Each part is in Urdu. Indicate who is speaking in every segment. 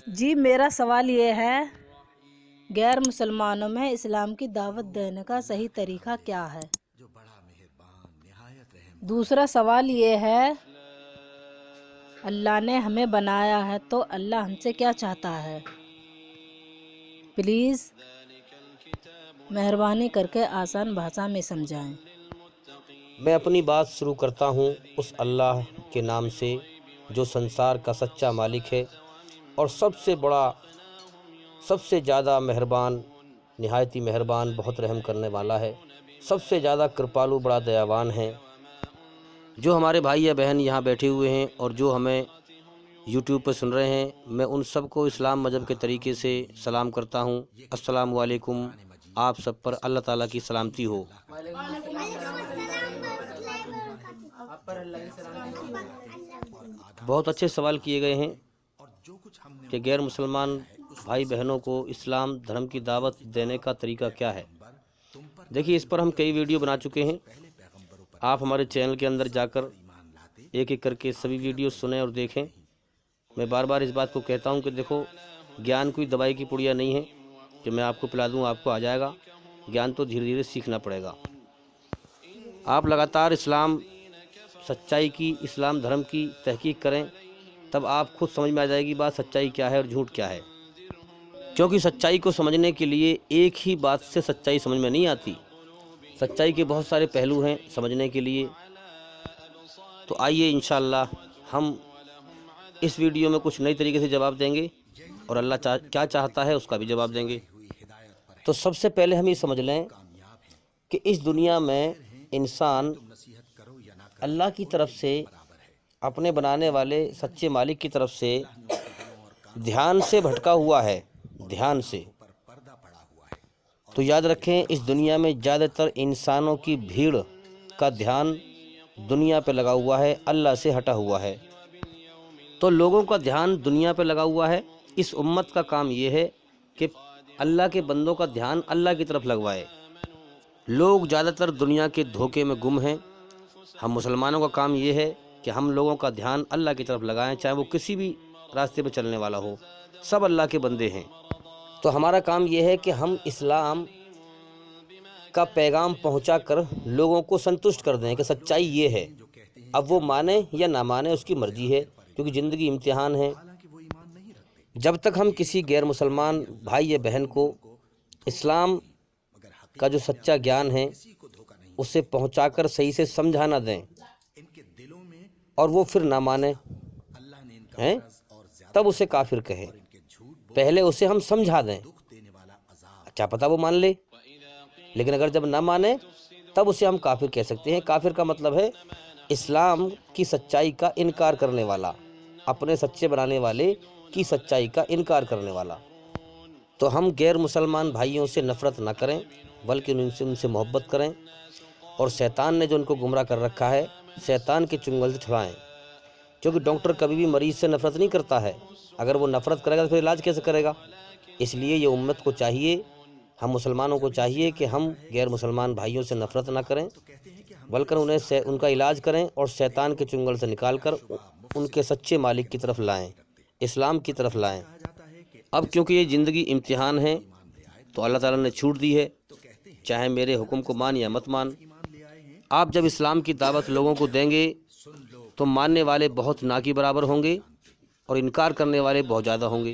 Speaker 1: جی میرا سوال یہ ہے، غیر مسلمانوں میں اسلام کی دعوت دینے کا صحیح طریقہ کیا ہے؟ دوسرا سوال یہ ہے، اللہ نے ہمیں بنایا ہے تو اللہ ہم سے کیا چاہتا ہے؟ پلیز مہربانی کر کے آسان بھاشا میں سمجھائیں۔
Speaker 2: میں اپنی بات شروع کرتا ہوں اس اللہ کے نام سے جو سنسار کا سچا مالک ہے اور سب سے بڑا، سب سے زیادہ مہربان، نہایت ہی مہربان، بہت رحم کرنے والا ہے، سب سے زیادہ کرپالو، بڑا دیاوان ہے۔ جو ہمارے بھائی یا بہن یہاں بیٹھے ہوئے ہیں اور جو ہمیں یوٹیوب پہ سن رہے ہیں، میں ان سب کو اسلام مذہب کے طریقے سے سلام کرتا ہوں۔ السلام علیکم، آپ سب پر اللہ تعالیٰ کی سلامتی ہو۔ بہت اچھے سوال کیے گئے ہیں کہ غیر مسلمان بھائی بہنوں کو اسلام دھرم کی دعوت دینے کا طریقہ کیا ہے۔ دیکھیے، اس پر ہم کئی ویڈیو بنا چکے ہیں، آپ ہمارے چینل کے اندر جا کر ایک ایک کر کے سبھی ویڈیو سنیں اور دیکھیں۔ میں بار بار اس بات کو کہتا ہوں کہ دیکھو، گیان کوئی دوائی کی پڑیا نہیں ہے کہ میں آپ کو پلا دوں آپ کو آ جائے گا، گیان تو دھیرے دھیرے سیکھنا پڑے گا۔ آپ لگاتار اسلام سچائی کی، اسلام دھرم کی تحقیق کریں، تب آپ خود سمجھ میں آ جائے گی بات سچائی کیا ہے اور جھوٹ کیا ہے۔ کیونکہ سچائی کو سمجھنے کے لیے ایک ہی بات سے سچائی سمجھ میں نہیں آتی، سچائی کے بہت سارے پہلو ہیں سمجھنے کے لیے۔ تو آئیے انشاءاللہ ہم اس ویڈیو میں کچھ نئی طریقے سے جواب دیں گے اور اللہ کیا چاہتا ہے اس کا بھی جواب دیں گے۔ تو سب سے پہلے ہم یہ سمجھ لیں کہ اس دنیا میں انسان اللہ کی طرف سے، اپنے بنانے والے سچے مالک کی طرف سے دھیان سے بھٹکا ہوا ہے، دھیان سے۔ تو یاد رکھیں، اس دنیا میں زیادہ تر انسانوں کی بھیڑ کا دھیان دنیا پہ لگا ہوا ہے، اللہ سے ہٹا ہوا ہے۔ تو لوگوں کا دھیان دنیا پہ لگا ہوا ہے، اس امت کا کام یہ ہے کہ اللہ کے بندوں کا دھیان اللہ کی طرف لگوائے۔ لوگ زیادہ تر دنیا کے دھوکے میں گم ہیں۔ ہم مسلمانوں کا کام یہ ہے کہ ہم لوگوں کا دھیان اللہ کی طرف لگائیں، چاہے وہ کسی بھی راستے پہ چلنے والا ہو، سب اللہ کے بندے ہیں۔ تو ہمارا کام یہ ہے کہ ہم اسلام کا پیغام پہنچا کر لوگوں کو سنتشٹ کر دیں کہ سچائی یہ ہے۔ اب وہ مانے یا نہ مانے اس کی مرضی ہے، کیونکہ زندگی امتحان ہے۔ جب تک ہم کسی غیر مسلمان بھائی یا بہن کو اسلام کا جو سچا گیان ہے اسے پہنچا کر صحیح سے سمجھا نہ دیں اور وہ پھر نہ مانے ہیں، تب اسے کافر کہیں۔ پہلے اسے ہم سمجھا دیں، کیا پتہ وہ مان لے، لیکن اگر جب نہ مانے تب اسے ہم کافر کہہ سکتے ہیں۔ کافر کا مطلب ہے اسلام کی سچائی کا انکار کرنے والا، اپنے سچے بنانے والے کی سچائی کا انکار کرنے والا۔ تو ہم غیر مسلمان بھائیوں سے نفرت نہ کریں بلکہ ان سے محبت کریں، اور شیطان نے جو ان کو گمراہ کر رکھا ہے، شیطان کے چنگل سے چھڑائیں، کیونکہ ڈاکٹر کبھی بھی مریض سے نفرت نہیں کرتا ہے۔ اگر وہ نفرت کرے گا تو پھر علاج کیسے کرے گا؟ اس لیے یہ امت کو چاہیے، ہم مسلمانوں کو چاہیے کہ ہم غیر مسلمان بھائیوں سے نفرت نہ کریں بلکہ ان کا علاج کریں اور شیطان کے چنگل سے نکال کر ان کے سچے مالک کی طرف لائیں، اسلام کی طرف لائیں۔ اب کیونکہ یہ زندگی امتحان ہے تو اللہ تعالیٰ نے چھوٹ دی ہے، چاہے میرے حکم کو مان یا مت مان۔ آپ جب اسلام کی دعوت لوگوں کو دیں گے تو ماننے والے بہت نہ کے برابر ہوں گے اور انکار کرنے والے بہت زیادہ ہوں گے۔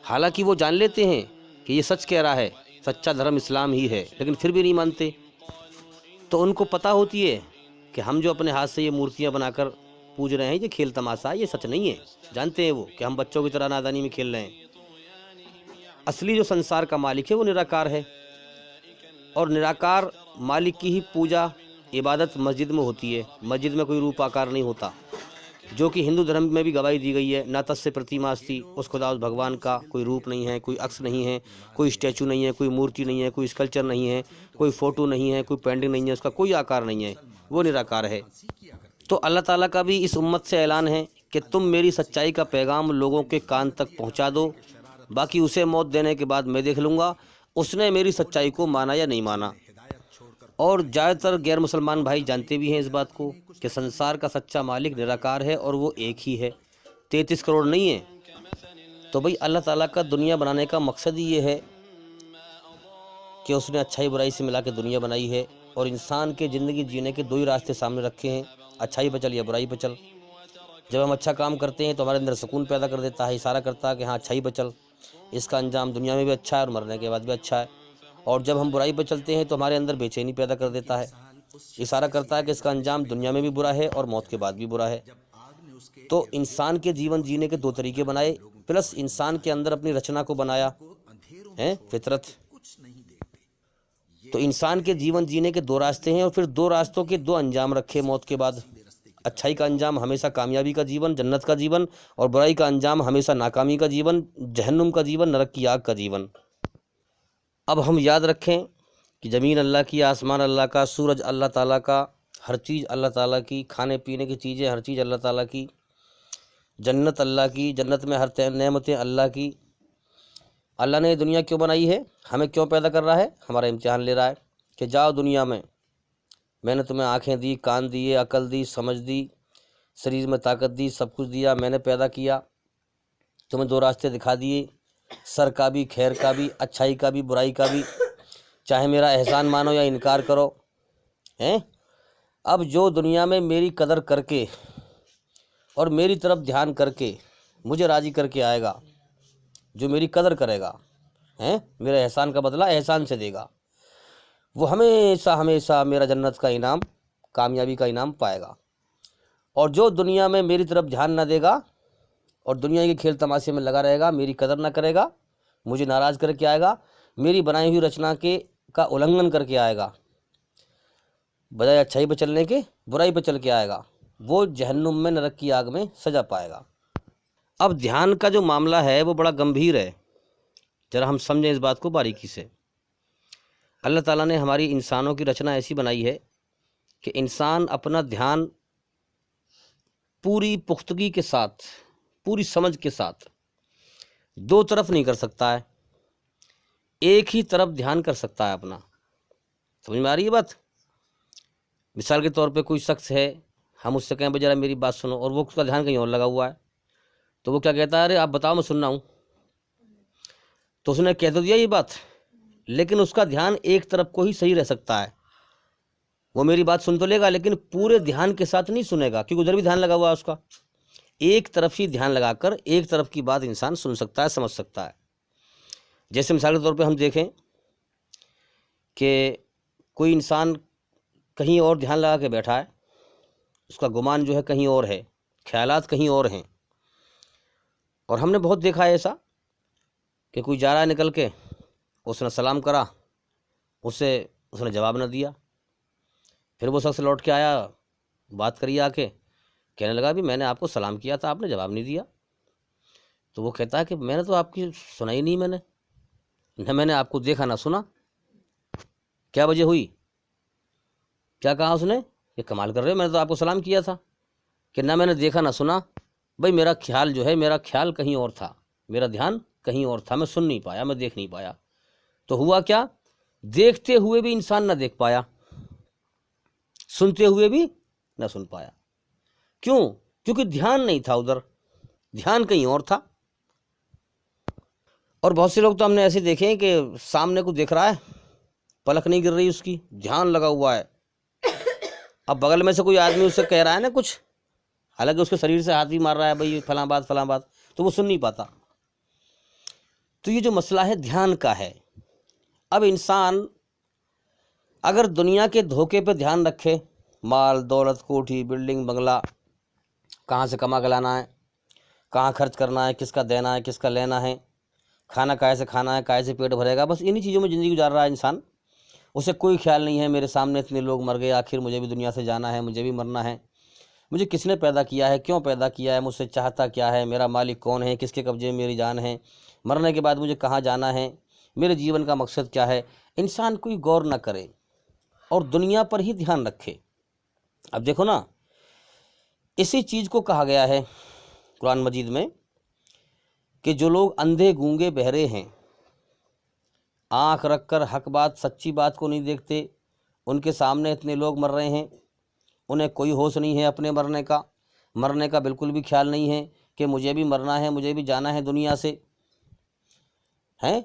Speaker 2: حالانکہ وہ جان لیتے ہیں کہ یہ سچ کہہ رہا ہے، سچا دھرم اسلام ہی ہے، لیکن پھر بھی نہیں مانتے۔ تو ان کو پتہ ہوتی ہے کہ ہم جو اپنے ہاتھ سے یہ مورتیاں بنا کر پوج رہے ہیں، یہ کھیل تماشا، یہ سچ نہیں ہے۔ جانتے ہیں وہ کہ ہم بچوں کی طرح نادانی میں کھیل رہے ہیں۔ اصلی جو سنسار کا مالک ہے وہ نراکار ہے، اور نراکار مالک کی ہی پوجا، عبادت مسجد میں ہوتی ہے۔ مسجد میں کوئی روپ آکار نہیں ہوتا، جو کہ ہندو دھرم میں بھی گواہی دی گئی ہے۔ نہ تس سے پرتیما استی، اس خدا اس بھگوان کا کوئی روپ نہیں ہے، کوئی عکس نہیں ہے، کوئی اسٹیچو نہیں ہے، کوئی مورتی نہیں ہے، کوئی اسکلچر نہیں ہے، کوئی فوٹو نہیں ہے، کوئی پینٹنگ نہیں ہے، اس کا کوئی آکار نہیں ہے، وہ نراکار ہے۔ تو اللہ تعالیٰ کا بھی اس امت سے اعلان ہے کہ تم میری سچائی کا پیغام لوگوں کے کان تک پہنچا دو، باقی اسے موت دینے کے بعد میں دیکھ لوں گا اس نے میری سچائی کو مانا یا نہیں مانا۔ اور زیادہ تر غیر مسلمان بھائی جانتے بھی ہیں اس بات کو کہ سنسار کا سچا مالک نراکار ہے اور وہ ایک ہی ہے، 33 کروڑ نہیں ہے۔ تو بھئی اللہ تعالیٰ کا دنیا بنانے کا مقصد ہی یہ ہے کہ اس نے اچھائی برائی سے ملا کے دنیا بنائی ہے، اور انسان کے زندگی جینے کے دو ہی راستے سامنے رکھے ہیں، اچھائی پہ چل یا برائی پہ چل۔ جب ہم اچھا کام کرتے ہیں تو ہمارے اندر سکون پیدا کر دیتا ہے، اشارہ کرتا ہے کہ ہاں اچھائی پہ چل، اس کا انجام دنیا میں بھی اچھا ہے اور مرنے کے بعد بھی اچھا ہے۔ اور جب ہم برائی پہ چلتے ہیں تو ہمارے اندر بے چینی پیدا کر دیتا ہے، اشارہ کرتا ہے کہ اس کا انجام دنیا میں بھی برا ہے اور موت کے بعد بھی برا ہے۔ تو انسان کے جیون جینے کے دو طریقے بنائے، پلس انسان کے اندر اپنی رچنا کو بنایا ہے، فطرت۔ تو انسان کے جیون جینے کے دو راستے ہیں، اور پھر دو راستوں کے دو انجام رکھے موت کے بعد۔ اچھائی کا انجام ہمیشہ کامیابی کا جیون، جنت کا جیون، اور برائی کا انجام ہمیشہ ناکامی کا جیون، جہنم کا جیون، نرک کی آگ کا جیون۔ اب ہم یاد رکھیں کہ زمین اللہ کی، آسمان اللہ کا، سورج اللہ تعالیٰ کا، ہر چیز اللہ تعالیٰ کی، کھانے پینے کی چیزیں ہر چیز اللہ تعالیٰ کی، جنت اللہ کی، جنت میں ہر نعمتیں اللہ کی۔ اللہ نے یہ دنیا کیوں بنائی ہے، ہمیں کیوں پیدا کر رہا ہے، ہمارا امتحان لے رہا ہے کہ جاؤ دنیا میں نے تمہیں آنکھیں دی، کان دیے، عقل دی، سمجھ دی، شریر میں طاقت دی، سب کچھ دیا، میں نے پیدا کیا، تمہیں دو راستے دکھا دیے، سر کا بھی، خیر کا بھی، اچھائی کا بھی، برائی کا بھی، چاہے میرا احسان مانو یا انکار کرو ہیں۔ اب جو دنیا میں میری قدر کر کے اور میری طرف دھیان کر کے مجھے راضی کر کے آئے گا، جو میری قدر کرے گا ہیں، میرے احسان کا بدلہ احسان سے دے گا، وہ ہمیشہ ہمیشہ میرا جنت کا انعام، کامیابی کا انعام پائے گا۔ اور جو دنیا میں میری طرف دھیان نہ دے گا اور دنیا کے کھیل تماشے میں لگا رہے گا، میری قدر نہ کرے گا، مجھے ناراض کر کے آئے گا، میری بنائی ہوئی رچنا کا النگھن کر کے آئے گا، بجائے اچھائی پہ چلنے کے برائی پہ چل کے آئے گا، وہ جہنم میں، نرک کی آگ میں سزا پائے گا۔ اب دھیان کا جو معاملہ ہے وہ بڑا گمبھیر ہے، ذرا ہم سمجھیں اس بات کو باریکی سے۔ اللہ تعالیٰ نے ہماری انسانوں کی رچنا ایسی بنائی ہے کہ انسان اپنا دھیان پوری پختگی کے ساتھ، پوری سمجھ کے ساتھ دو طرف نہیں کر سکتا ہے، ایک ہی طرف دھیان کر سکتا ہے اپنا۔ سمجھ میں آ رہی ہے بات؟ مثال کے طور پہ کوئی شخص ہے، ہم اس سے کہیں بھائی ذرا میری بات سنو، اور وہ اس کا دھیان کہیں اور لگا ہوا ہے، تو وہ کیا کہتا ہے، ارے آپ بتاؤ میں سننا ہوں، تو اس نے کہہ تو دیا یہ بات، لیکن اس کا دھیان ایک طرف کو ہی صحیح رہ سکتا ہے، وہ میری بات سن تو لے گا لیکن پورے دھیان کے ساتھ نہیں سنے گا، کیونکہ ادھر بھی دھیان لگا ہوا ہے اس کا۔ ایک طرف ہی دھیان لگا کر ایک طرف کی بات انسان سن سکتا ہے، سمجھ سکتا ہے۔ جیسے مثال کے طور پہ ہم دیکھیں کہ کوئی انسان کہیں اور دھیان لگا کے بیٹھا ہے، اس کا گمان جو ہے کہیں اور ہے، خیالات کہیں اور ہیں، اور ہم نے بہت دیکھا ہے ایسا کہ کوئی جا رہا ہے نکل کے، اس نے سلام کرا، اس نے جواب نہ دیا، پھر وہ شخص لوٹ کے آیا، بات کری آ کے، کہنے لگا بھی میں نے آپ کو سلام کیا تھا، آپ نے جواب نہیں دیا۔ تو وہ کہتا ہے کہ میں نے تو آپ کی سنا ہی نہیں، نہ میں نے آپ کو دیکھا نہ سنا، کیا وجہ ہوئی؟ کیا کہا اس نے کہ کمال کر رہے ہو، میں نے تو آپ کو سلام کیا تھا، کہ نہ میں نے دیکھا نہ سنا۔ بھائی میرا خیال جو ہے، میرا خیال کہیں اور تھا، میرا دھیان کہیں اور تھا، میں سن نہیں پایا، میں دیکھ نہیں پایا۔ تو ہوا کیا، دیکھتے ہوئے بھی انسان نہ دیکھ پایا، سنتے ہوئے بھی نہ سن پایا۔ کیوں؟ کیونکہ دھیان نہیں تھا ادھر، دھیان کہیں اور تھا۔ اور بہت سے لوگ تو ہم نے ایسے دیکھے ہیں کہ سامنے کو دیکھ رہا ہے، پلک نہیں گر رہی اس کی، دھیان لگا ہوا ہے، اب بغل میں سے کوئی آدمی اس سے کہہ رہا ہے نا کچھ، حالانکہ اس کے شریر سے ہاتھ بھی مار رہا ہے، بھائی فلاں بات فلاں بات، تو وہ سن نہیں پاتا۔ تو یہ جو مسئلہ ہے دھیان کا ہے۔ اب انسان اگر دنیا کے دھوکے پہ دھیان رکھے، مال دولت، کوٹھی بلڈنگ بنگلہ، کہاں سے کما کے لانا ہے، کہاں خرچ کرنا ہے، کس کا دینا ہے، کس کا لینا ہے، کھانا کیسے کھانا ہے، کیسے پیٹ بھرے گا، بس انہی چیزوں میں زندگی گزار رہا ہے انسان، اسے کوئی خیال نہیں ہے میرے سامنے اتنے لوگ مر گئے، آخر مجھے بھی دنیا سے جانا ہے، مجھے بھی مرنا ہے، مجھے کس نے پیدا کیا ہے، کیوں پیدا کیا ہے، مجھ سے چاہتا کیا ہے، میرا مالک کون ہے، کس کے قبضے میں میری جان ہے، مرنے کے بعد مجھے کہاں جانا ہے، میرے جیون کا مقصد کیا ہے۔ انسان کوئی غور نہ کرے اور دنیا پر ہی دھیان رکھے۔ اب دیکھو نا، اسی چیز کو کہا گیا ہے قرآن مجید میں کہ جو لوگ اندھے گونگے بہرے ہیں، آنکھ رکھ کر حق بات سچی بات کو نہیں دیکھتے، ان کے سامنے اتنے لوگ مر رہے ہیں، انہیں کوئی ہوش نہیں ہے اپنے مرنے کا بالکل بھی خیال نہیں ہے، کہ مجھے بھی مرنا ہے، مجھے بھی جانا ہے دنیا سے، ہیں؟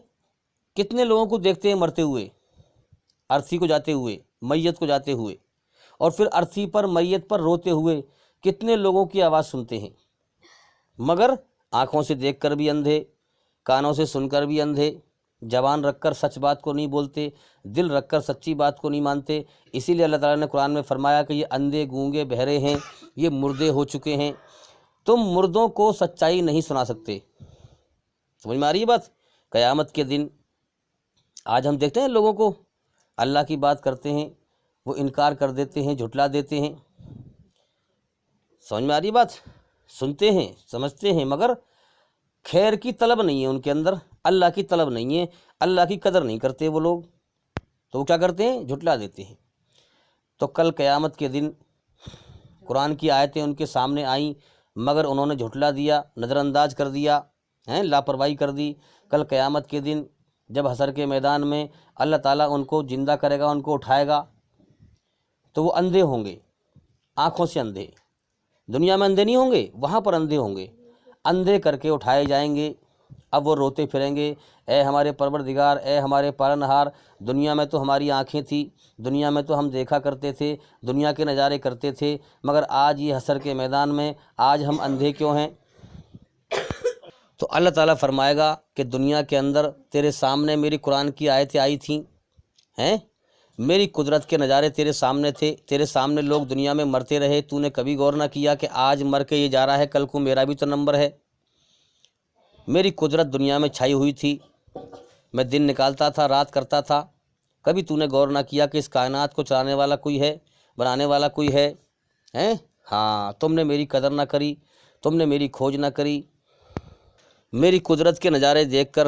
Speaker 2: کتنے لوگوں کو دیکھتے ہیں مرتے ہوئے، ارتھی کو جاتے ہوئے، میت کو جاتے ہوئے، اور پھر ارتھی پر میت پر روتے ہوئے کتنے لوگوں کی آواز سنتے ہیں، مگر آنکھوں سے دیکھ کر بھی اندھے، کانوں سے سن کر بھی اندھے، زبان رکھ کر سچ بات کو نہیں بولتے، دل رکھ کر سچی بات کو نہیں مانتے۔ اسی لیے اللہ تعالیٰ نے قرآن میں فرمایا کہ یہ اندھے، گونگے، بہرے ہیں، یہ مردے ہو چکے ہیں، تم مردوں کو سچائی نہیں سنا سکتے۔ سمجھ میں آ رہی ہے بات؟ قیامت کے دن آج ہم دیکھتے ہیں لوگوں کو اللہ کی بات کرتے ہیں، وہ انکار کر دیتے ہیں، جھٹلا دیتے ہیں۔ سمجھ میں آ رہی ہے بات؟ سنتے ہیں، سمجھتے ہیں، مگر خیر کی طلب نہیں ہے ان کے اندر، اللہ کی طلب نہیں ہے، اللہ کی قدر نہیں کرتے وہ لوگ، تو وہ کیا کرتے ہیں؟ جھٹلا دیتے ہیں۔ تو کل قیامت کے دن قرآن کی آیتیں ان کے سامنے آئیں، مگر انہوں نے جھٹلا دیا، نظر انداز کر دیا، لاپرواہی کر دی۔ کل قیامت کے دن جب حشر کے میدان میں اللہ تعالیٰ ان کو زندہ کرے گا، ان کو اٹھائے گا، تو وہ اندھے ہوں گے، آنکھوں سے اندھے۔ دنیا میں اندھے نہیں ہوں گے، وہاں پر اندھے ہوں گے، اندھے کر کے اٹھائے جائیں گے۔ اب وہ روتے پھریں گے، اے ہمارے پروردگار، اے ہمارے پالنہار، دنیا میں تو ہماری آنکھیں تھیں، دنیا میں تو ہم دیکھا کرتے تھے، دنیا کے نظارے کرتے تھے، مگر آج یہ حشر کے میدان میں آج ہم اندھے کیوں ہیں؟ تو اللہ تعالیٰ فرمائے گا کہ دنیا کے اندر تیرے سامنے میری قرآن کی آیتیں آئی تھیں، میری قدرت کے نظارے تیرے سامنے تھے، تیرے سامنے لوگ دنیا میں مرتے رہے، تو نے کبھی غور نہ کیا کہ آج مر کے یہ جا رہا ہے، کل کو میرا بھی تو نمبر ہے۔ میری قدرت دنیا میں چھائی ہوئی تھی، میں دن نکالتا تھا، رات کرتا تھا، کبھی تو نے غور نہ کیا کہ اس کائنات کو چلانے والا کوئی ہے، بنانے والا کوئی ہے؟ ہاں، تم نے میری قدر نہ کری، تم نے میری کھوج نہ کری، میری قدرت کے نظارے دیکھ کر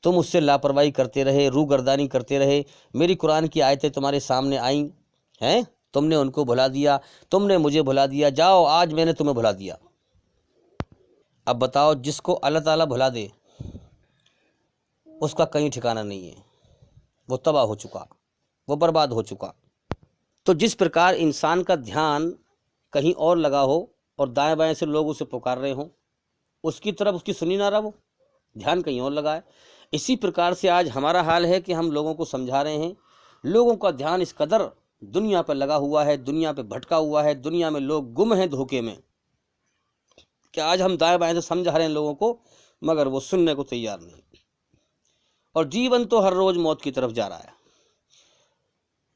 Speaker 2: تم اس سے لاپرواہی کرتے رہے، روگردانی کرتے رہے۔ میری قرآن کی آیتیں تمہارے سامنے آئیں، تم نے ان کو بھلا دیا، تم نے مجھے بھلا دیا، جاؤ آج میں نے تمہیں بھلا دیا۔ اب بتاؤ، جس کو اللہ تعالیٰ بھلا دے اس کا کہیں ٹھکانہ نہیں ہے، وہ تباہ ہو چکا، وہ برباد ہو چکا۔ تو جس پرکار انسان کا دھیان کہیں اور لگا ہو اور دائیں بائیں سے لوگ اسے پکار رہے ہوں، اس کی طرف اس کی سنی نہ رہا، وہ دھیان کہیں اور لگا ہے، اسی پرکار سے آج ہمارا حال ہے کہ ہم لوگوں کو سمجھا رہے ہیں، لوگوں کا دھیان اس قدر دنیا پہ لگا ہوا ہے، دنیا پہ بھٹکا ہوا ہے، دنیا میں لوگ گم ہیں دھوکے میں، کہ آج ہم دائیں بائیں سے سمجھا رہے ہیں لوگوں کو، مگر وہ سننے کو تیار نہیں، اور جیون تو ہر روز موت کی طرف جا رہا ہے۔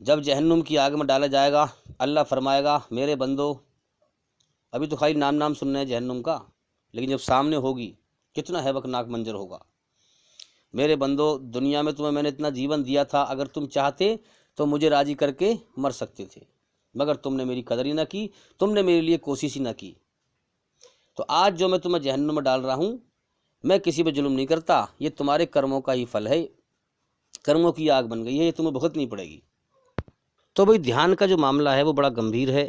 Speaker 2: جب جہنم کی آگ میں ڈالا جائے گا، اللہ فرمائے گا میرے بندو، ابھی تو خالی نام سننا ہے جہنم کا، لیکن جب سامنے ہوگی کتنا ہیبتناک منظر ہوگا۔ میرے بندو، دنیا میں تمہیں میں نے اتنا جیون دیا تھا، اگر تم چاہتے تو مجھے راضی کر کے مر سکتے تھے، مگر تم نے میری قدر ہی نہ کی، تم نے میرے لیے کوشش ہی نہ کی۔ تو آج جو میں تمہیں جہنم میں ڈال رہا ہوں، میں کسی پہ ظلم نہیں کرتا، یہ تمہارے کرموں کا ہی پھل ہے، کرموں کی آگ بن گئی ہے، یہ تمہیں بھگتنی پڑے گی۔ تو بھئی دھیان کا جو معاملہ ہے وہ بڑا گمبھیر ہے۔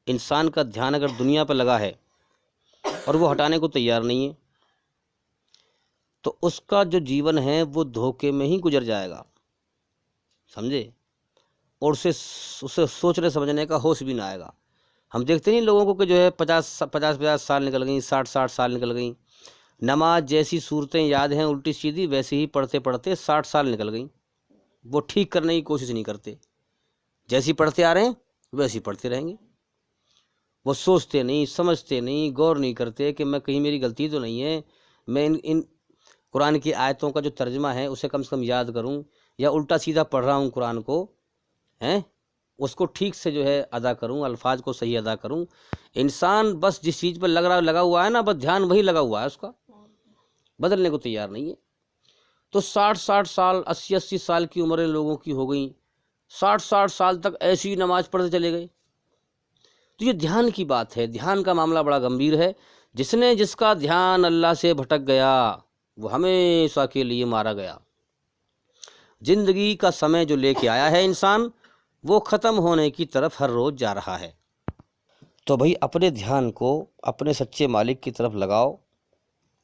Speaker 2: انسان کا دھیان اگر دنیا پہ لگا ہے اور وہ ہٹانے کو تیار نہیں ہے، تو اس کا جو جیون ہے وہ دھوکے میں ہی گزر جائے گا، سمجھے، اور اسے سوچنے سمجھنے کا ہوش بھی نہ آئے گا۔ ہم دیکھتے نہیں لوگوں کو کہ جو ہے 50 سال نکل گئیں، 60 سال نکل گئیں، نماز جیسی صورتیں یاد ہیں الٹی سیدھی، ویسے ہی پڑھتے پڑھتے 60 سال نکل گئیں، وہ ٹھیک کرنے کی کوشش نہیں کرتے، جیسی پڑھتے آ رہے ہیں ویسی پڑھتے رہیں گے، وہ سوچتے نہیں، سمجھتے نہیں، غور نہیں کرتے کہ میں کہیں میری غلطی تو نہیں ہے، میں ان قرآن کی آیتوں کا جو ترجمہ ہے اسے کم سے کم یاد کروں، یا الٹا سیدھا پڑھ رہا ہوں قرآن کو، اس کو ٹھیک سے جو ہے ادا کروں، الفاظ کو صحیح ادا کروں۔ انسان بس جس چیز پر لگا ہوا ہے نا، بس دھیان وہی لگا ہوا ہے، اس کا بدلنے کو تیار نہیں ہے۔ تو 60 سال 80 سال کی عمریں لوگوں کی ہو گئیں، 60 سال تک ایسی ہی نماز پڑھتے چلے گئے۔ تو یہ دھیان کی بات ہے، دھیان کا معاملہ بڑا گمبھیر ہے۔ جس کا دھیان اللہ سے بھٹک گیا وہ ہمیشہ کے لیے مارا گیا۔ زندگی کا سمے جو لے کے آیا ہے انسان، وہ ختم ہونے کی طرف ہر روز جا رہا ہے۔ تو بھئی اپنے دھیان کو اپنے سچے مالک کی طرف لگاؤ،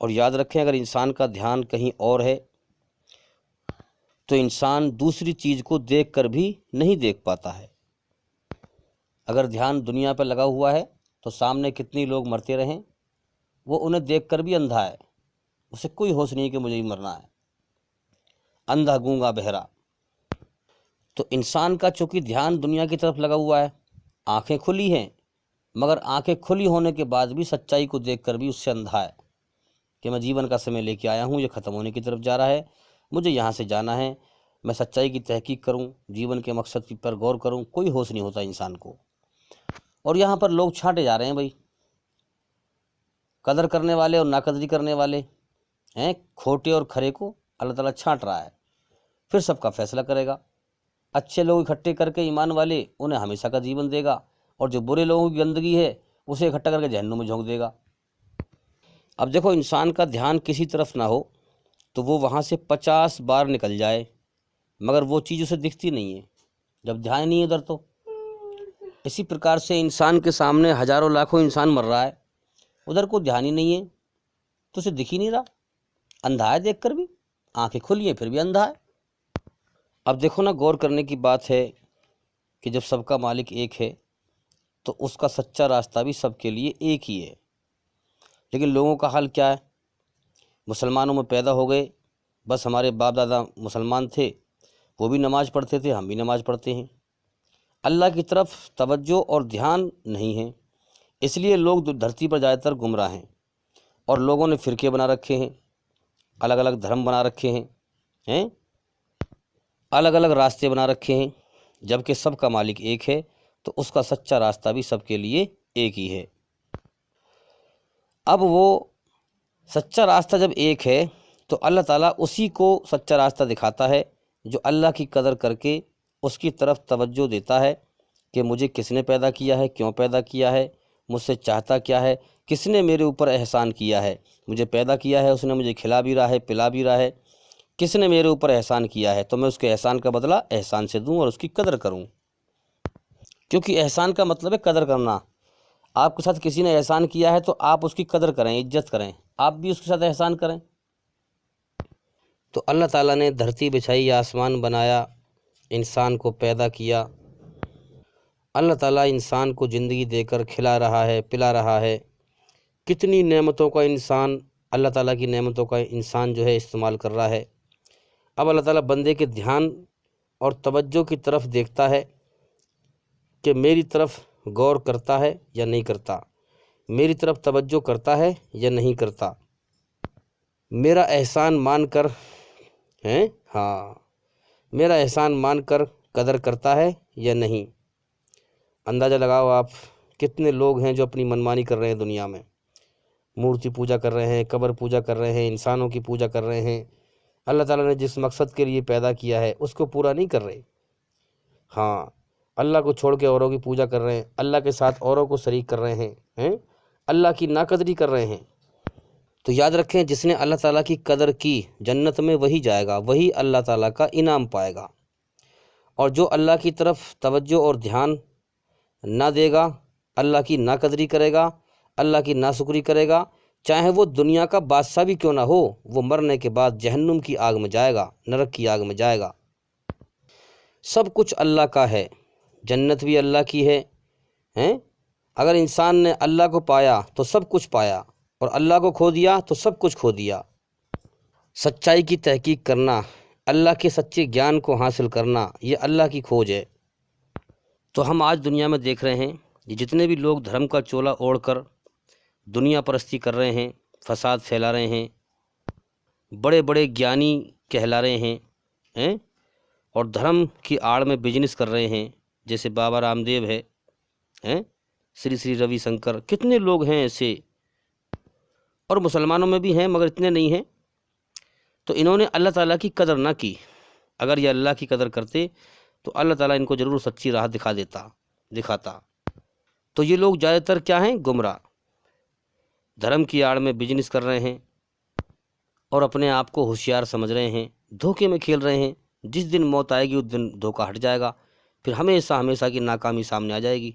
Speaker 2: اور یاد رکھیں اگر انسان کا دھیان کہیں اور ہے تو انسان دوسری چیز کو دیکھ کر بھی نہیں دیکھ پاتا ہے۔ اگر دھیان دنیا پہ لگا ہوا ہے تو سامنے کتنی لوگ مرتے رہیں، وہ انہیں دیکھ کر بھی اندھا ہے، اسے کوئی ہوش نہیں کہ مجھے بھی مرنا ہے، اندھا گونگا بہرا۔ تو انسان کا چونکہ دھیان دنیا کی طرف لگا ہوا ہے، آنکھیں کھلی ہیں، مگر آنکھیں کھلی ہونے کے بعد بھی سچائی کو دیکھ کر بھی اس سے اندھا ہے کہ میں جیون کا سمے لے کے آیا ہوں، یہ ختم ہونے کی طرف جا رہا ہے، مجھے یہاں سے جانا ہے، میں سچائی کی تحقیق کروں، جیون کے مقصد پر غور کروں، کوئی ہوش نہیں ہوتا انسان کو۔ اور یہاں پر لوگ چھانٹے جا رہے ہیں بھائی، قدر کرنے والے اور ناقدری کرنے والے ہیں، کھوٹے اور کھرے کو اللہ تعالیٰ چھانٹ رہا ہے، پھر سب کا فیصلہ کرے گا۔ اچھے لوگ اکٹھے کر کے ایمان والے انہیں ہمیشہ کا جیون دے گا، اور جو برے لوگوں کی گندگی ہے اسے اکٹھا کر کے جہنم میں جھونک دے گا۔ اب دیکھو، انسان کا دھیان کسی طرف نہ ہو تو وہ وہاں سے 50 بار نکل جائے، مگر وہ چیز اسے دکھتی نہیں ہے جب دھیان نہیں ہے ادھر۔ تو اسی پرکار سے انسان کے سامنے ہزاروں لاکھوں انسان مر رہا ہے، ادھر کو دھیان ہی نہیں ہے تو اسے دکھ ہی نہیں رہا، اندھا ہے دیکھ کر بھی، آنکھیں کھلی ہیں پھر بھی اندھا ہے۔ اب دیکھو نا، غور کرنے کی بات ہے کہ جب سب کا مالک ایک ہے تو اس کا سچا راستہ بھی سب کے لیے ایک ہی ہے، لیکن لوگوں کا حال کیا ہے؟ مسلمانوں میں پیدا ہو گئے، بس ہمارے باپ دادا مسلمان تھے، وہ بھی نماز پڑھتے تھے، ہم بھی نماز پڑھتے ہیں، اللہ کی طرف توجہ اور دھیان نہیں ہے، اس لیے لوگ دھرتی پر زیادہ تر گمراہ ہیں، اور لوگوں نے فرقے بنا رکھے ہیں، الگ الگ دھرم بنا رکھے ہیں، الگ الگ راستے بنا رکھے ہیں، جبکہ سب کا مالک ایک ہے، تو اس کا سچا راستہ بھی سب کے لیے ایک ہی ہے۔ اب وہ سچا راستہ جب ایک ہے تو اللہ تعالیٰ اسی کو سچا راستہ دکھاتا ہے جو اللہ کی قدر کر کے اس کی طرف توجہ دیتا ہے کہ مجھے کس نے پیدا کیا ہے، کیوں پیدا کیا ہے، مجھ سے چاہتا کیا ہے، کس نے میرے اوپر احسان کیا ہے، مجھے پیدا کیا ہے، اس نے مجھے کھلا بھی رہا ہے، پلا بھی رہا ہے، کس نے میرے اوپر احسان کیا ہے، تو میں اس کے احسان کا بدلہ احسان سے دوں اور اس کی قدر کروں، کیونکہ احسان کا مطلب ہے قدر کرنا۔ آپ کے ساتھ کسی نے احسان کیا ہے تو آپ اس کی قدر کریں، عزت کریں، آپ بھی اس کے ساتھ احسان کریں۔ تو اللہ تعالیٰ نے دھرتی بچھائی، آسمان بنایا، انسان کو پیدا کیا، اللہ تعالیٰ انسان کو زندگی دے کر کھلا رہا ہے، پلا رہا ہے، کتنی نعمتوں کا انسان، اللہ تعالیٰ کی نعمتوں کا انسان جو ہے استعمال کر رہا ہے۔ اب اللہ تعالیٰ بندے کے دھیان اور توجہ کی طرف دیکھتا ہے کہ میری طرف غور کرتا ہے یا نہیں کرتا، میری طرف توجہ کرتا ہے یا نہیں کرتا، میرا احسان مان کر میرا احسان مان کر قدر کرتا ہے یا نہیں۔ اندازہ لگاؤ آپ، کتنے لوگ ہیں جو اپنی منمانی کر رہے ہیں دنیا میں، مورتی پوجا کر رہے ہیں، قبر پوجا کر رہے ہیں، انسانوں کی پوجا کر رہے ہیں، اللہ تعالیٰ نے جس مقصد کے لیے پیدا کیا ہے اس کو پورا نہیں کر رہے، اللہ کو چھوڑ کے اوروں کی پوجا کر رہے ہیں، اللہ کے ساتھ اوروں کو شریک کر رہے ہیں، اللہ کی ناقدری کر رہے ہیں۔ تو یاد رکھیں، جس نے اللہ تعالیٰ کی قدر کی جنت میں وہی جائے گا، وہی اللہ تعالیٰ کا انعام پائے گا، اور جو اللہ کی طرف توجہ اور دھیان نہ دے گا، اللہ کی ناقدری کرے گا، اللہ کی ناشکری کرے گا، چاہے وہ دنیا کا بادشاہ بھی کیوں نہ ہو، وہ مرنے کے بعد جہنم کی آگ میں جائے گا، نرک کی آگ میں جائے گا۔ سب کچھ اللہ کا ہے، جنت بھی اللہ کی ہے، اگر انسان نے اللہ کو پایا تو سب کچھ پایا، اور اللہ کو کھو دیا تو سب کچھ کھو دیا۔ سچائی کی تحقیق کرنا، اللہ کے سچے گیان کو حاصل کرنا، یہ اللہ کی کھوج ہے۔ تو ہم آج دنیا میں دیکھ رہے ہیں، یہ جتنے بھی لوگ دھرم کا چولا اوڑھ کر دنیا پرستی کر رہے ہیں، فساد پھیلا رہے ہیں، بڑے بڑے گیانی کہلا رہے ہیں، اور دھرم کی آڑ میں بزنس کر رہے ہیں، جیسے بابا رام دیو ہے، سری سری روی شنکر، کتنے لوگ ہیں ایسے، اور مسلمانوں میں بھی ہیں مگر اتنے نہیں ہیں۔ تو انہوں نے اللہ تعالیٰ کی قدر نہ کی، اگر یہ اللہ کی قدر کرتے تو اللہ تعالیٰ ان کو ضرور سچی راہ دکھاتا۔ تو یہ لوگ زیادہ تر کیا ہیں؟ گمراہ، دھرم کی آڑ میں بزنس کر رہے ہیں اور اپنے آپ کو ہوشیار سمجھ رہے ہیں، دھوکے میں کھیل رہے ہیں، جس دن موت آئے گی اس دن دھوکہ ہٹ جائے گا، پھر ہمیشہ کی ناکامی سامنے آ جائے گی۔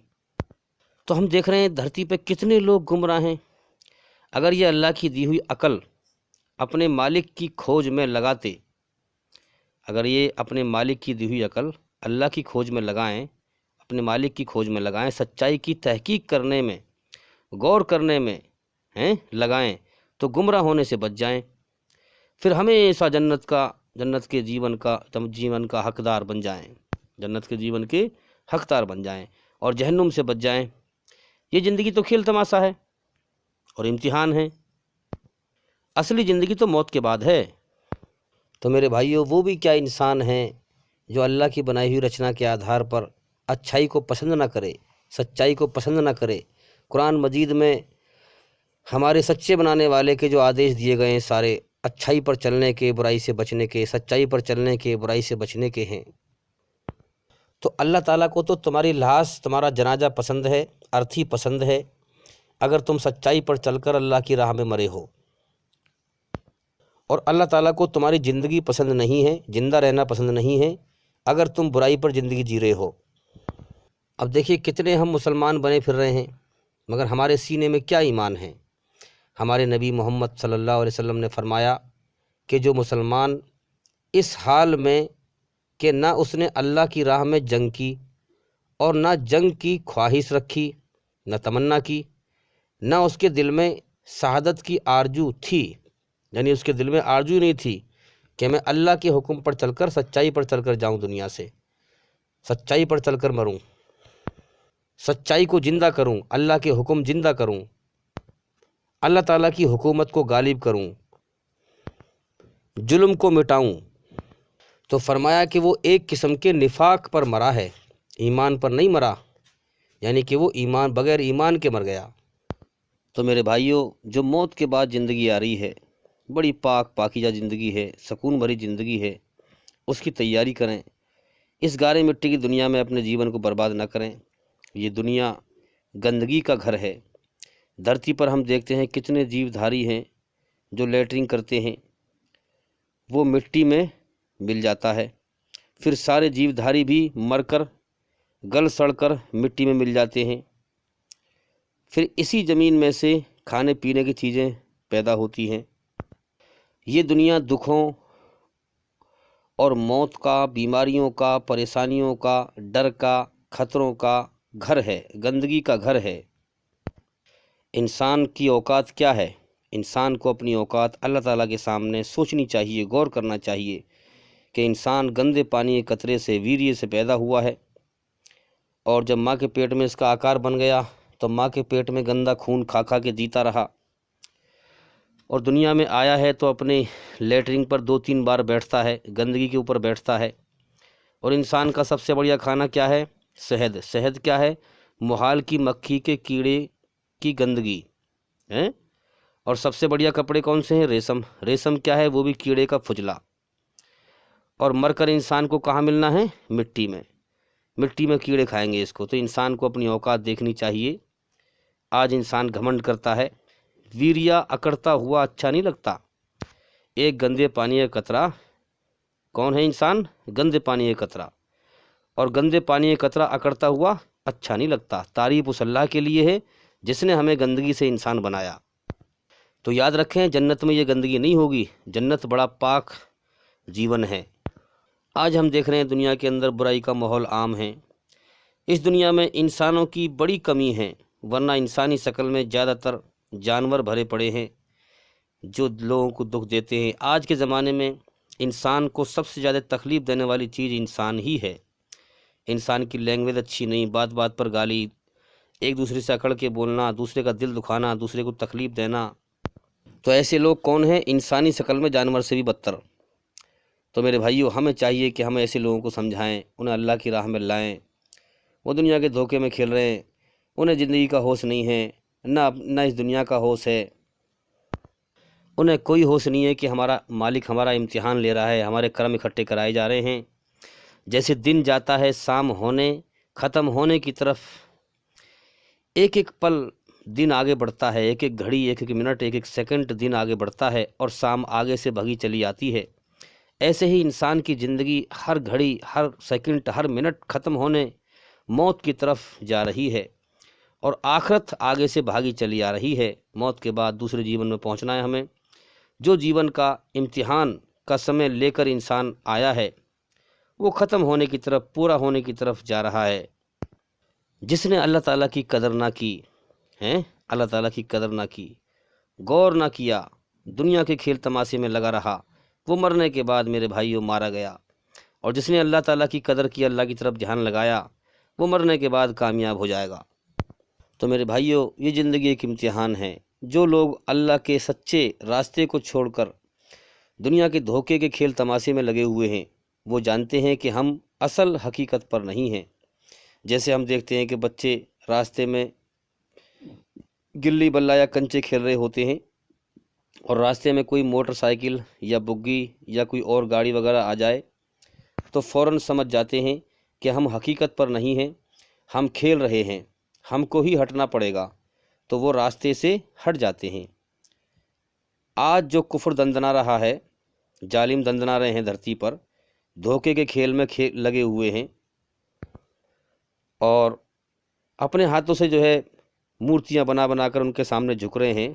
Speaker 2: تو ہم دیکھ رہے ہیں دھرتی پہ کتنے لوگ گمراہ ہیں۔ اگر یہ اللہ کی دی ہوئی عقل اپنے مالک کی کھوج میں لگاتے، اگر یہ اپنے مالک کی دی ہوئی عقل اللہ کی کھوج میں لگائیں، اپنے مالک کی کھوج میں لگائیں، سچائی کی تحقیق کرنے میں، غور کرنے میں، لگائیں تو گمراہ ہونے سے بچ جائیں، پھر ہمیشہ جنت کے جیون کا حقدار بن جائیں، جنت کے جیون کے حقدار بن جائیں اور جہنم سے بچ جائیں۔ یہ زندگی تو کھیل تماشا ہے اور امتحان ہے، اصلی زندگی تو موت کے بعد ہے۔ تو میرے بھائیوں، وہ بھی کیا انسان ہیں جو اللہ کی بنائی ہوئی رچنا کے آدھار پر اچھائی کو پسند نہ کرے، سچائی کو پسند نہ کرے۔ قرآن مجید میں ہمارے سچے بنانے والے کے جو آدیش دیے گئے ہیں سارے اچھائی پر چلنے کے، برائی سے بچنے کے، سچائی پر چلنے کے، برائی سے بچنے کے ہیں۔ تو اللہ تعالیٰ کو تو تمہاری لاش، تمہارا جنازہ پسند ہے، ارتھی پسند ہے، اگر تم سچائی پر چل کر اللہ کی راہ میں مرے ہو، اور اللہ تعالیٰ کو تمہاری زندگی پسند نہیں ہے، زندہ رہنا پسند نہیں ہے اگر تم برائی پر زندگی جی رہے ہو۔ اب دیکھیے کتنے ہم مسلمان بنے پھر رہے ہیں، مگر ہمارے سینے میں کیا ایمان ہے؟ ہمارے نبی محمد صلی اللہ علیہ وسلم نے فرمایا کہ جو مسلمان اس حال میں کہ نہ اس نے اللہ کی راہ میں جنگ کی اور نہ جنگ کی خواہش رکھی، نہ تمنا کی، نہ اس کے دل میں شہادت کی آرزو تھی، یعنی اس کے دل میں آرزو نہیں تھی کہ میں اللہ کے حکم پر چل کر، سچائی پر چل کر جاؤں، دنیا سے سچائی پر چل کر مروں، سچائی کو زندہ کروں، اللہ کے حکم زندہ کروں، اللہ تعالیٰ کی حکومت کو غالب کروں، ظلم کو مٹاؤں، تو فرمایا کہ وہ ایک قسم کے نفاق پر مرا ہے، ایمان پر نہیں مرا، یعنی کہ وہ بغیر ایمان کے مر گیا۔ تو میرے بھائیوں، جو موت کے بعد زندگی آ رہی ہے، بڑی پاکیزہ زندگی ہے، سکون بھری زندگی ہے، اس کی تیاری کریں۔ اس گارے مٹی کی دنیا میں اپنے جیون کو برباد نہ کریں۔ یہ دنیا گندگی کا گھر ہے۔ دھرتی پر ہم دیکھتے ہیں کتنے جیو دھاری ہیں جو لیٹرنگ کرتے ہیں، وہ مٹی میں مل جاتا ہے، پھر سارے جیو دھاری بھی مر کر، گل سڑ کر مٹی میں مل جاتے ہیں، پھر اسی زمین میں سے کھانے پینے کی چیزیں پیدا ہوتی ہیں۔ یہ دنیا دکھوں اور موت کا، بیماریوں کا، پریشانیوں کا، ڈر کا، خطروں کا گھر ہے، گندگی کا گھر ہے۔ انسان کی اوقات کیا ہے؟ انسان کو اپنی اوقات اللہ تعالیٰ کے سامنے سوچنی چاہیے، غور کرنا چاہیے کہ انسان گندے پانی کے قطرے سے، ویریے سے پیدا ہوا ہے، اور جب ماں کے پیٹ میں اس کا آکار بن گیا تو ماں کے پیٹ میں گندا خون کھا کھا کے جیتا رہا، اور دنیا میں آیا ہے تو اپنے لیٹرنگ پر 2-3 بار بیٹھتا ہے، گندگی کے اوپر بیٹھتا ہے۔ اور انسان کا سب سے بڑھیا کھانا کیا ہے؟ شہد۔ شہد کیا ہے؟ محال کی مکھی کے کیڑے کی گندگی ہے۔ اور سب سے بڑھیا کپڑے کون سے ہیں؟ ریشم۔ ریشم کیا ہے؟ وہ بھی کیڑے کا فجلا۔ اور مر کر انسان کو کہاں ملنا ہے؟ مٹی میں۔ مٹی میں کیڑے کھائیں گے اس کو۔ تو انسان کو اپنی اوقات دیکھنی چاہیے۔ آج انسان گھمنڈ کرتا ہے، ویریا اکڑتا ہوا اچھا نہیں لگتا۔ ایک گندے پانی کا قطرہ، کون ہے انسان؟ گندے پانی کا قطرہ، اور گندے پانی کا قطرہ اکڑتا ہوا اچھا نہیں لگتا۔ تعریف اس اللہ کے لیے ہے جس نے ہمیں گندگی سے انسان بنایا۔ تو یاد رکھیں، جنت میں یہ گندگی نہیں ہوگی۔ جنت بڑا پاک جیون ہے۔ آج ہم دیکھ رہے ہیں دنیا کے اندر برائی کا ماحول عام ہے۔ اس دنیا میں انسانوں کی بڑی کمی ہے، ورنہ انسانی شکل میں زیادہ تر جانور بھرے پڑے ہیں جو لوگوں کو دکھ دیتے ہیں۔ آج کے زمانے میں انسان کو سب سے زیادہ تکلیف دینے والی چیز انسان ہی ہے۔ انسان کی لینگویج اچھی نہیں، بات بات پر گالی، ایک دوسرے سے اکڑ کے بولنا، دوسرے کا دل دکھانا، دوسرے کو تکلیف دینا۔ تو ایسے لوگ کون ہیں؟ انسانی شکل میں جانور سے بھی بدتر۔ تو میرے بھائیوں، ہمیں چاہیے کہ ہم ایسے لوگوں کو سمجھائیں، انہیں اللہ کی راہ میں لائیں۔ وہ دنیا کے دھوکے میں کھیل رہے ہیں، انہیں زندگی کا ہوش نہیں ہے، نہ اس دنیا کا ہوش ہے۔ انہیں کوئی ہوش نہیں ہے کہ ہمارا مالک ہمارا امتحان لے رہا ہے، ہمارے کرم اکٹھے کرائے جا رہے ہیں۔ جیسے دن جاتا ہے شام ہونے، ختم ہونے کی طرف، ایک ایک پل دن آگے بڑھتا ہے، ایک ایک گھڑی، ایک ایک منٹ، ایک ایک سیکنڈ دن آگے بڑھتا ہے، اور شام آگے سے بھگی چلی آتی ہے۔ ایسے ہی انسان کی زندگی ہر گھڑی، ہر سیکنڈ، ہر منٹ ختم ہونے، موت کی طرف جا رہی ہے، اور آخرت آگے سے بھاگی چلی آ رہی ہے۔ موت کے بعد دوسرے جیون میں پہنچنا ہے ہمیں۔ جو جیون کا امتحان کا سمے لے کر انسان آیا ہے، وہ ختم ہونے کی طرف، پورا ہونے کی طرف جا رہا ہے۔ جس نے اللہ تعالیٰ کی قدر نہ کی، اللہ تعالیٰ کی قدر نہ کی، غور نہ کیا، دنیا کے کھیل تماشے میں لگا رہا، وہ مرنے کے بعد میرے بھائیوں مارا گیا۔ اور جس نے اللہ تعالیٰ کی قدر کی، اللہ کی طرف دھیان لگایا، وہ مرنے کے بعد کامیاب ہو جائے گا۔ تو میرے بھائیوں، یہ زندگی ایک امتحان ہے۔ جو لوگ اللہ کے سچے راستے کو چھوڑ کر دنیا کے دھوکے کے کھیل تماشے میں لگے ہوئے ہیں، وہ جانتے ہیں کہ ہم اصل حقیقت پر نہیں ہیں۔ جیسے ہم دیکھتے ہیں کہ بچے راستے میں گلی بلا یا کنچے کھیل رہے ہوتے ہیں، اور راستے میں کوئی موٹر سائیکل یا بگی یا کوئی اور گاڑی وغیرہ آ جائے تو فوراً سمجھ جاتے ہیں کہ ہم حقیقت پر نہیں ہیں، ہم کھیل رہے ہیں، ہم کو ہی ہٹنا پڑے گا، تو وہ راستے سے ہٹ جاتے ہیں۔ آج جو کفر دندنا رہا ہے، ظالم دندنا رہے ہیں دھرتی پر، دھوکے کے کھیل میں لگے ہوئے ہیں، اور اپنے ہاتھوں سے جو ہے مورتیاں بنا بنا کر ان کے سامنے جھک رہے ہیں،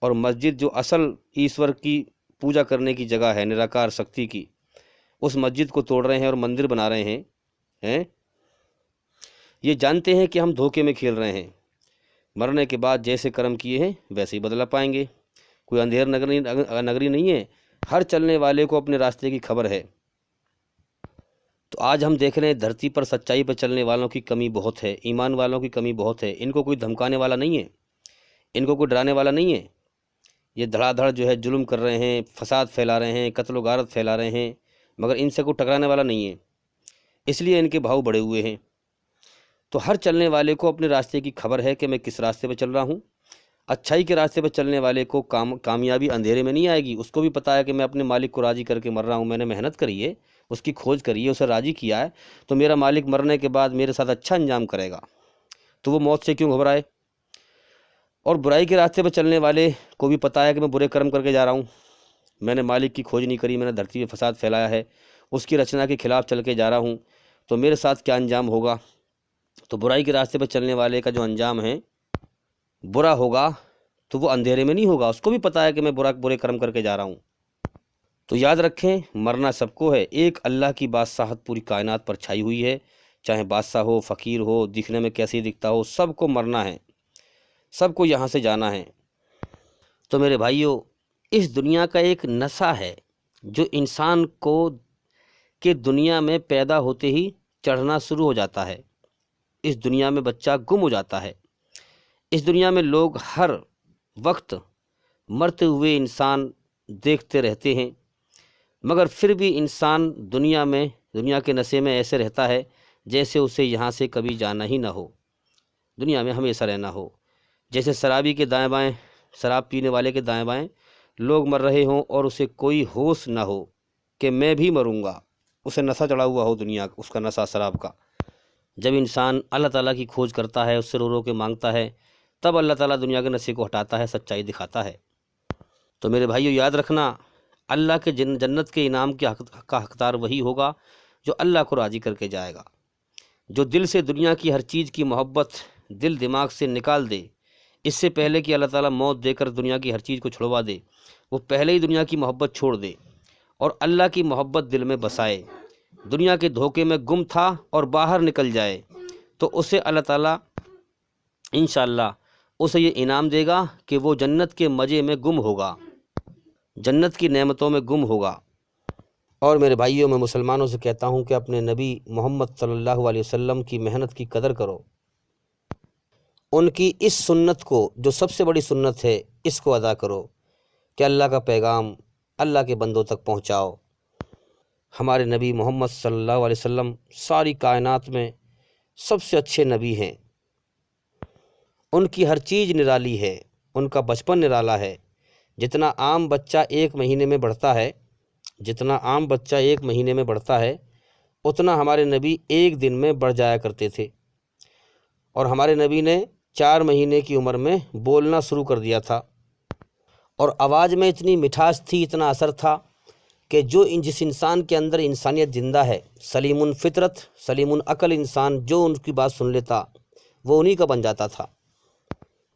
Speaker 2: اور مسجد جو اصل ایشور کی پوجا کرنے کی جگہ ہے، نراکار شکتی کی، اس مسجد کو توڑ رہے ہیں اور مندر بنا رہے ہیں۔ یہ جانتے ہیں کہ ہم دھوکے میں کھیل رہے ہیں، مرنے کے بعد جیسے کرم کیے ہیں ویسے ہی بدلہ پائیں گے۔ کوئی اندھیر نگری نہیں ہے، ہر چلنے والے کو اپنے راستے کی خبر ہے۔ تو آج ہم دیکھ رہے ہیں دھرتی پر سچائی پر چلنے والوں کی کمی بہت ہے، ایمان والوں کی کمی بہت ہے۔ ان کو کوئی دھمکانے والا نہیں ہے، ان کو کوئی ڈرانے والا نہیں ہے۔ یہ دھڑا دھڑ جو ہے ظلم کر رہے ہیں، فساد پھیلا رہے ہیں، قتل و غارت پھیلا رہے ہیں، مگر ان سے کوئی ٹکرانے والا نہیں ہے، اس لیے ان کے بھاؤ بڑھے ہوئے ہیں۔ تو ہر چلنے والے کو اپنے راستے کی خبر ہے کہ میں کس راستے پہ چل رہا ہوں۔ اچھائی کے راستے پہ چلنے والے کو کامیابی اندھیرے میں نہیں آئے گی، اس کو بھی پتہ ہے کہ میں اپنے مالک کو راضی کر کے مر رہا ہوں، میں نے محنت کری ہے، اس کی کھوج کری ہے، اسے راضی کیا ہے، تو میرا مالک مرنے کے بعد میرے ساتھ اچھا انجام کرے گا، تو وہ موت سے کیوں گھبرائے۔ اور برائی کے راستے پہ چلنے والے کو بھی پتہ ہے کہ میں برے کرم کر کے جا رہا ہوں، میں نے مالک کی کھوج نہیں کری، میں نے دھرتی پہ فساد پھیلایا ہے، اس کی رچنا کے خلاف چل کے جا رہا ہوں، تو میرے ساتھ کیا انجام ہوگا۔ تو برائی کے راستے پہ چلنے والے کا جو انجام ہے برا ہوگا، تو وہ اندھیرے میں نہیں ہوگا، اس کو بھی پتہ ہے کہ میں برے کرم کر کے جا رہا ہوں۔ تو یاد رکھیں، مرنا سب کو ہے، ایک اللہ کی بادشاہت پوری کائنات پر چھائی ہوئی ہے، چاہے بادشاہ ہو، فقیر ہو، دکھنے میں کیسے دکھتا ہو، سب کو مرنا ہے، سب کو یہاں سے جانا ہے۔ تو میرے بھائیوں، اس دنیا کا ایک نشہ ہے جو انسان کو کہ دنیا میں پیدا ہوتے ہی چڑھنا شروع ہو جاتا ہے۔ اس دنیا میں بچہ گم ہو جاتا ہے، اس دنیا میں لوگ ہر وقت مرتے ہوئے انسان دیکھتے رہتے ہیں، مگر پھر بھی انسان دنیا کے نشے میں ایسے رہتا ہے جیسے اسے یہاں سے کبھی جانا ہی نہ ہو، دنیا میں ہمیشہ رہنا ہو۔ جیسے شرابی کے دائیں بائیں، شراب پینے والے کے دائیں بائیں لوگ مر رہے ہوں اور اسے کوئی ہوش نہ ہو کہ میں بھی مروں گا، اسے نشہ چڑھا ہوا ہو دنیا کا، اس کا نشہ شراب کا۔ جب انسان اللہ تعالیٰ کی کھوج کرتا ہے، اس سے رو رو کے مانگتا ہے، تب اللہ تعالیٰ دنیا کے نشے کو ہٹاتا ہے، سچائی دکھاتا ہے۔ تو میرے بھائیو، یاد رکھنا، اللہ کے جنت کے انعام کا حقدار وہی ہوگا جو اللہ کو راضی کر کے جائے گا، جو دل سے دنیا کی ہر چیز کی محبت دل دماغ سے نکال دے، اس سے پہلے کہ اللہ تعالیٰ موت دے کر دنیا کی ہر چیز کو چھڑوا دے، وہ پہلے ہی دنیا کی محبت چھوڑ دے اور اللہ کی محبت دل میں بسائے، دنیا کے دھوکے میں گم تھا اور باہر نکل جائے، تو اسے اللہ تعالیٰ انشاءاللہ اسے یہ انعام دے گا کہ وہ جنت کے مزے میں گم ہوگا، جنت کی نعمتوں میں گم ہوگا۔ اور میرے بھائیوں، میں مسلمانوں سے کہتا ہوں کہ اپنے نبی محمد صلی اللہ علیہ وسلم کی محنت کی قدر کرو، ان کی اس سنت کو جو سب سے بڑی سنت ہے اس کو ادا کرو کہ اللہ کا پیغام اللہ کے بندوں تک پہنچاؤ۔ ہمارے نبی محمد صلی اللہ علیہ وسلم ساری کائنات میں سب سے اچھے نبی ہیں، ان کی ہر چیز نرالی ہے، ان کا بچپن نرالا ہے۔ جتنا عام بچہ ایک مہینے میں بڑھتا ہے، اتنا ہمارے نبی ایک دن میں بڑھ جایا کرتے تھے، اور ہمارے نبی نے 4 مہینے کی عمر میں بولنا شروع کر دیا تھا، اور آواز میں اتنی مٹھاس تھی، اتنا اثر تھا کہ جس انسان کے اندر انسانیت زندہ ہے، سلیم الفطرت سلیم العقل انسان، جو ان کی بات سن لیتا وہ انہی کا بن جاتا تھا۔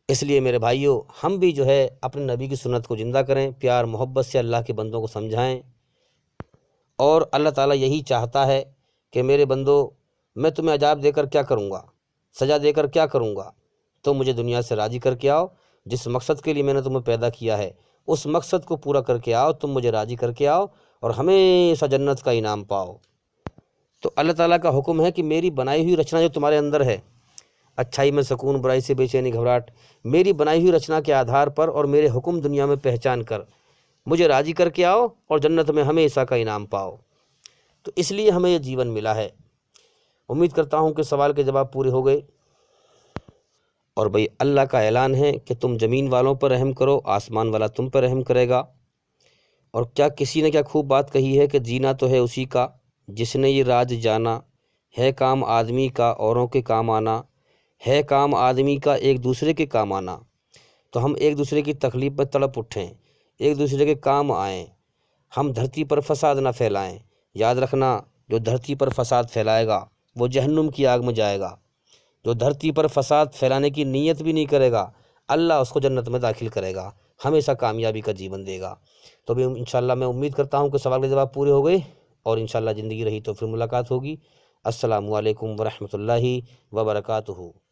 Speaker 2: اس لیے میرے بھائیوں، ہم بھی جو ہے اپنے نبی کی سنت کو زندہ کریں، پیار محبت سے اللہ کے بندوں کو سمجھائیں، اور اللہ تعالیٰ یہی چاہتا ہے کہ میرے بندو، میں تمہیں عذاب دے کر کیا کروں گا، سزا دے کر کیا کروں گا، تو مجھے دنیا سے راضی کر کے آؤ، جس مقصد کے لیے میں نے تمہیں پیدا کیا ہے اس مقصد کو پورا کر کے آؤ، تم مجھے راضی کر کے آؤ اور ہمیشہ جنت کا انعام پاؤ۔ تو اللہ تعالیٰ کا حکم ہے کہ میری بنائی ہوئی رچنا جو تمہارے اندر ہے، اچھائی میں سکون، برائی سے بے چینی گھبراہٹ، میری بنائی ہوئی رچنا کے آدھار پر اور میرے حکم دنیا میں پہچان کر مجھے راضی کر کے آؤ اور جنت میں ہمیشہ کا انعام پاؤ۔ تو اس لیے ہمیں یہ جیون ملا ہے۔ امید کرتا ہوں کہ سوال کے جواب پورے ہو گئے۔ اور بھئی اللہ کا اعلان ہے کہ تم زمین والوں پر رحم کرو، آسمان والا تم پر رحم کرے گا۔ اور کیا کسی نے کیا خوب بات کہی ہے کہ جینا تو ہے اسی کا جس نے یہ راز جانا، ہے کام آدمی کا اوروں کے کام آنا، ہے کام آدمی کا ایک دوسرے کے کام آنا۔ تو ہم ایک دوسرے کی تکلیف میں تڑپ اٹھیں، ایک دوسرے کے کام آئیں، ہم دھرتی پر فساد نہ پھیلائیں۔ یاد رکھنا، جو دھرتی پر فساد پھیلائے گا وہ جہنم کی آگ میں جائے گا، جو دھرتی پر فساد پھیلانے کی نیت بھی نہیں کرے گا اللہ اس کو جنت میں داخل کرے گا، ہمیشہ کامیابی کا جیون دے گا۔ تو بھی انشاءاللہ میں امید کرتا ہوں کہ سوال کے جواب پورے ہو گئے، اور انشاءاللہ زندگی رہی تو پھر ملاقات ہوگی۔ السلام علیکم ورحمۃ اللہ وبرکاتہ۔